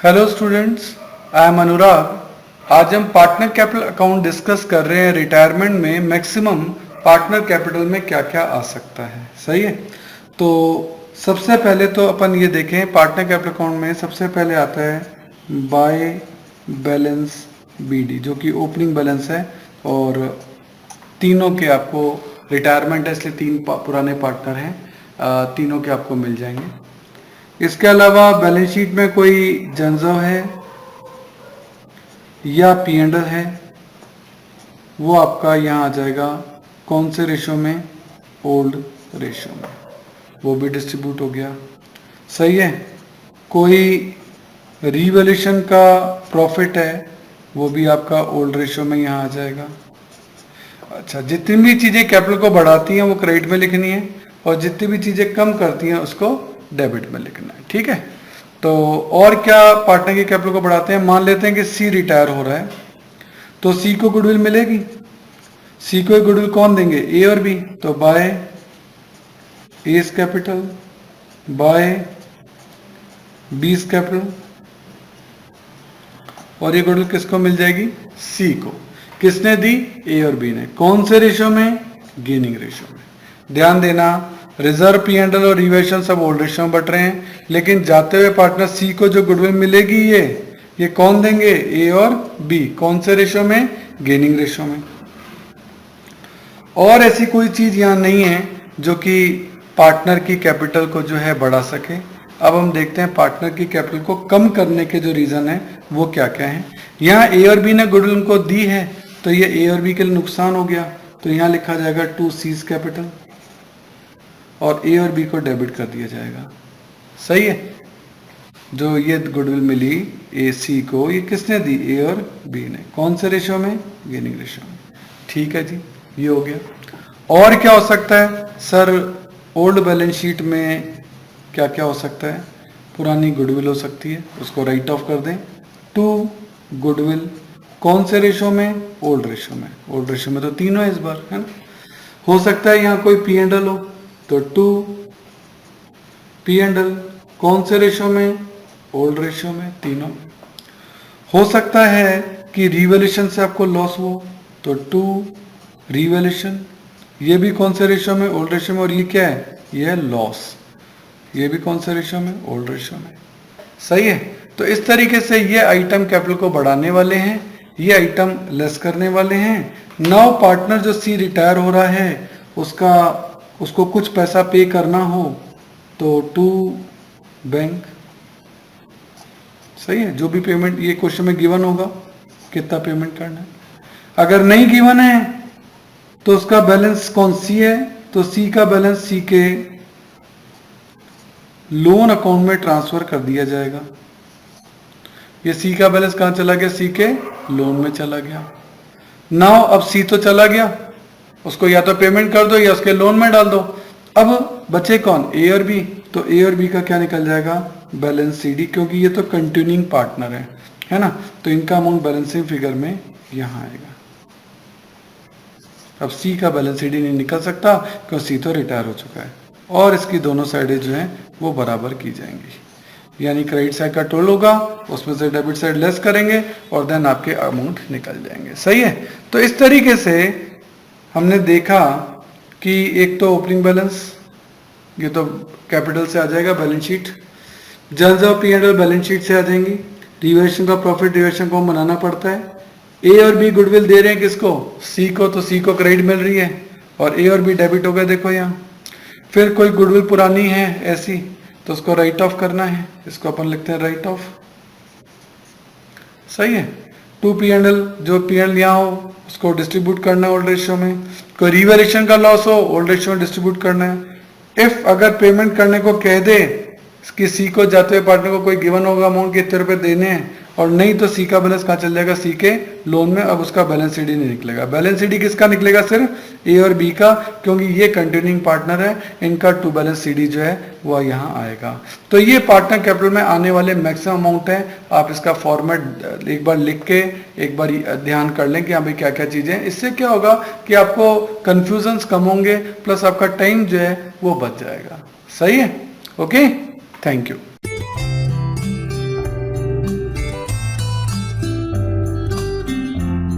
Hello students, I am अनुराग। आज हम partner capital account discuss कर रहे हैं। रिटायरमेंट में मैक्सिमम पार्टनर कैपिटल में क्या क्या आ सकता है। सही है। तो सबसे पहले तो अपन ये देखें, पार्टनर कैपिटल अकाउंट में सबसे पहले आता है बाय बैलेंस बीडी, जो कि ओपनिंग बैलेंस है और तीनों के आपको रिटायरमेंट है इसलिए तीन पुराने पार्टनर हैं, तीनों के आपको मिल जाएंगे। इसके अलावा बैलेंस शीट में कोई जनजव है या पी एंड एल है, वो आपका यहाँ आ जाएगा कौन से रेशो में, ओल्ड रेशो में, वो भी डिस्ट्रीब्यूट हो गया। सही है। कोई रीवैल्यूएशन का प्रॉफिट है, वो भी आपका ओल्ड रेशो में यहाँ आ जाएगा। अच्छा, जितनी भी चीज़ें कैपिटल को बढ़ाती हैं वो क्रेडिट में लिखनी है और जितनी भी चीज़ें कम करती हैं उसको डेबिट में लिखना है। ठीक है। तो और क्या पार्टनर की कैपिटल को बढ़ाते हैं, मान लेते हैं कि सी रिटायर हो रहा है तो सी को गुडविल मिलेगी। सी को गुडविल कौन देंगे, ए और बी, तो बाय एस कैपिटल बाय बीस कैपिटल, और ये गुडविल किसको मिल जाएगी, सी को। किसने दी, ए और बी ने। कौन से रेशो में, गेनिंग रेशो में। ध्यान देना, रिजर्व पी एंड एल और रिवेशन सब ओल्ड रेशो में बट रहे हैं, लेकिन जाते हुए पार्टनर सी को जो गुडविल मिलेगी ये कौन देंगे, ए और बी। कौन से रेशो में, गेनिंग रेशो में। और ऐसी कोई चीज यहां नहीं है जो कि पार्टनर की कैपिटल को जो है बढ़ा सके। अब हम देखते हैं पार्टनर की कैपिटल को कम करने के जो रीजन है वो क्या क्या है। यहाँ ए और बी ने गुडविल उनको दी है तो ये ए और बी के लिए नुकसान हो गया, तो यहाँ लिखा जाएगा टू सीज कैपिटल और ए और बी को डेबिट कर दिया जाएगा। सही है। जो ये गुडविल मिली ए सी को, ये किसने दी, ए और बी ने। कौन से रेशो में, गेनिंग रेशो में। ठीक है जी, ये हो गया। और क्या हो सकता है सर, ओल्ड बैलेंस शीट में क्या क्या हो सकता है, पुरानी गुडविल हो सकती है, उसको राइट ऑफ कर दें। टू गुडविल कौन से रेशो में, ओल्ड रेशो में। ओल्ड रेशो में तो तीनों है इस बार, है ना। हो सकता है यहाँ कोई पी एंड एल हो तो टू पी एंड एल कौन से रेशो में, ओल्ड रेशो में, तीनों। हो सकता है कि रिवैल्यूएशन से आपको लॉस हो तो टू रिवैल्यूएशन, ये भी कौन से रेशो में, ओल्ड रेशो में। और ये क्या है, ये है लॉस, ये भी कौन से रेशो में, ओल्ड रेशो में। सही है। तो इस तरीके से ये आइटम कैपिटल को बढ़ाने वाले हैं, ये आइटम लेस करने वाले हैं। नाउ पार्टनर जो सी रिटायर हो रहा है उसको कुछ पैसा पे करना हो तो टू बैंक। सही है। जो भी पेमेंट ये क्वेश्चन में गिवन होगा कितना पेमेंट करना है। अगर नहीं गिवन है तो उसका बैलेंस कौन, सी है, तो सी का बैलेंस सी के लोन अकाउंट में ट्रांसफर कर दिया जाएगा। ये सी का बैलेंस कहां चला गया, सी के लोन में चला गया। नाउ अब सी तो चला गया, उसको या तो पेमेंट कर दो या उसके लोन में डाल दो। अब बचे कौन, ए और बी, तो ए और बी का क्या निकल जाएगा, बैलेंस सी डी, क्योंकि ये तो कंटिन्यूइंग पार्टनर है ना, तो इनका अमाउंट बैलेंसिंग फिगर में यहां आएगा। अब सी का बैलेंस सी डी नहीं निकल सकता क्योंकि सी तो रिटायर हो चुका है, और इसकी दोनों साइडें जो हैं वो बराबर की जाएंगी। यानी क्रेडिट साइड का टोटल होगा, उसमें से डेबिट साइड लेस करेंगे और देन आपके अमाउंट निकल जाएंगे। सही है। तो इस तरीके से हमने देखा कि एक तो ओपनिंग बैलेंस, ये तो कैपिटल से आ जाएगा balance sheet. General P and L balance sheet से आ जाएंगी। रिवेल्यूएशन का प्रॉफिट रिवेल्यूएशन को बनाना पड़ता है। ए और बी गुडविल दे रहे हैं किसको, सी को, तो सी को क्रेडिट मिल रही है और ए और बी डेबिट हो गए, देखो यहाँ। फिर कोई गुडविल पुरानी है ऐसी तो उसको राइट ऑफ करना है, इसको अपन लिखते हैं राइट ऑफ। सही है। टू पी एंड एल, जो पी एंड एल यहाँ हो उसको डिस्ट्रीब्यूट करना है ओल्ड रेशियो में। कोई रिवैल्यूएशन का लॉस हो ओल्ड रेशियो में डिस्ट्रीब्यूट करना है। इफ अगर पेमेंट करने को कह दे कि सी को जाते हुए पार्टनर को कोई गिवन होगा अमाउंट के इतने रुपए देने हैं और नहीं तो सी का बैलेंस कहाँ चल जाएगा, सी के लोन में। अब उसका बैलेंस सी डी नहीं निकलेगा। बैलेंस सी डी किसका निकलेगा, सिर्फ ए और बी का, क्योंकि ये कंटिन्यूइंग पार्टनर है, इनका टू बैलेंस सी डी जो है वह यहाँ आएगा। तो ये पार्टनर कैपिटल में आने वाले मैक्सिमम अमाउंट है। आप इसका फॉर्मेट एक बार लिख के एक बार ध्यान कर लें कि यहाँ पे क्या क्या चीजें। इससे क्या होगा कि आपको कंफ्यूजन कम होंगे, प्लस आपका टाइम जो है वो बच जाएगा। सही है। Okay, thank you.